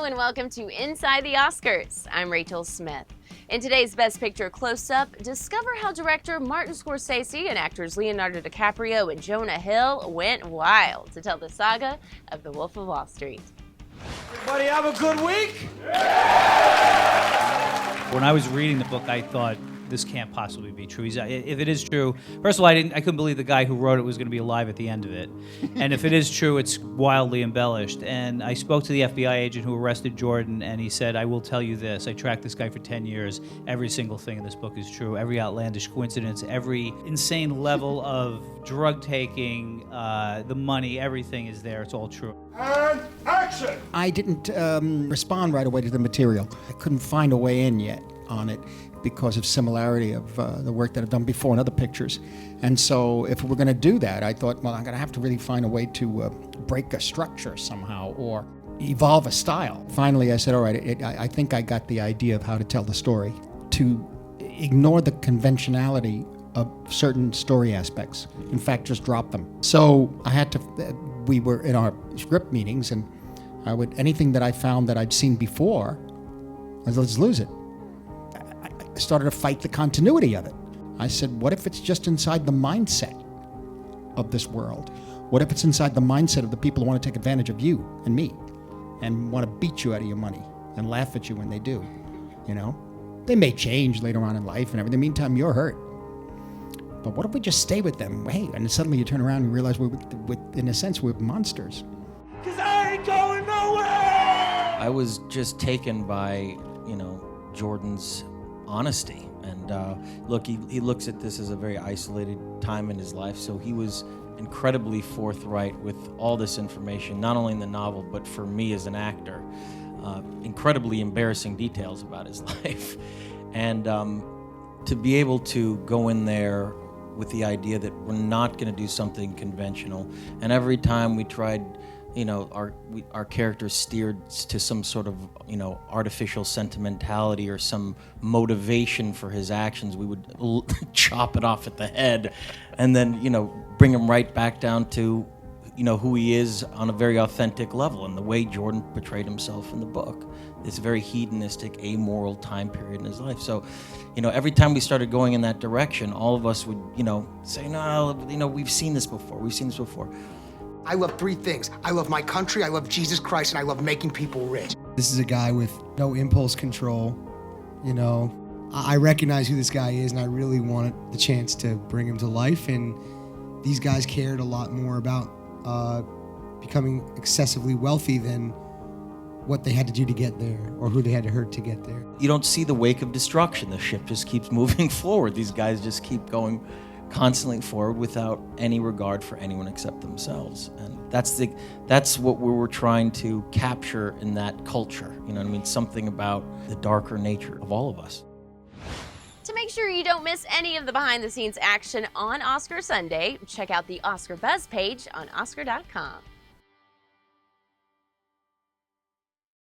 and welcome to Inside the Oscars. I'm Rachel Smith. In today's Best Picture Close-Up, discover how director Martin Scorsese and actors Leonardo DiCaprio and Jonah Hill went wild to tell the saga of The Wolf of Wall Street. Everybody have a good week? When I was reading the book, I thought, this can't possibly be true. If it is true, first of all, I couldn't believe the guy who wrote it was going to be alive at the end of it. And if it is true, it's wildly embellished. And I spoke to the FBI agent who arrested Jordan, and he said, I will tell you this. I tracked this guy for 10 years. Every single thing in this book is true. Every outlandish coincidence, every insane level of drug taking, the money, everything is there. It's all true. And action! I didn't respond right away to the material. I couldn't find a way in yet on it because of similarity of the work that I've done before in other pictures. And so if we're going to do that, I thought, well, I'm going to have to really find a way to break a structure somehow or evolve a style. Finally, I said, all right, I think I got the idea of how to tell the story, to ignore the conventionality of certain story aspects. In fact, just drop them. So I had to, we were in our script meetings, and anything that I found that I'd seen before, I said, let's lose it. I started to fight the continuity of it. I said, what if it's just inside the mindset of this world? What if it's inside the mindset of the people who want to take advantage of you and me and want to beat you out of your money and laugh at you when they do, you know? They may change later on in life and everything. In the meantime, you're hurt. But what if we just stay with them? Hey, and then suddenly you turn around and realize in a sense, we're monsters. 'Cause I ain't going nowhere! I was just taken by, Jordan's honesty. And look, he looks at this as a very isolated time in his life, so he was incredibly forthright with all this information, not only in the novel, but for me as an actor. Incredibly embarrassing details about his life. And to be able to go in there with the idea that we're not going to do something conventional, and every time we tried, our characters steered to some sort of, artificial sentimentality or some motivation for his actions, we would chop it off at the head, and then, bring him right back down to, who he is on a very authentic level, and the way Jordan portrayed himself in the book. This very hedonistic, amoral time period in his life. So, every time we started going in that direction, all of us would, say, no, we've seen this before. I love three things. I love my country, I love Jesus Christ, and I love making people rich. This is a guy with no impulse control, I recognize who this guy is, and I really wanted the chance to bring him to life, and these guys cared a lot more about becoming excessively wealthy than what they had to do to get there, or who they had to hurt to get there. You don't see the wake of destruction. The ship just keeps moving forward. These guys just keep going constantly forward without any regard for anyone except themselves. And that's what we were trying to capture in that culture. Something about the darker nature of all of us. To make sure you don't miss any of the behind-the-scenes action on Oscar Sunday, check out the Oscar Buzz page on Oscar.com.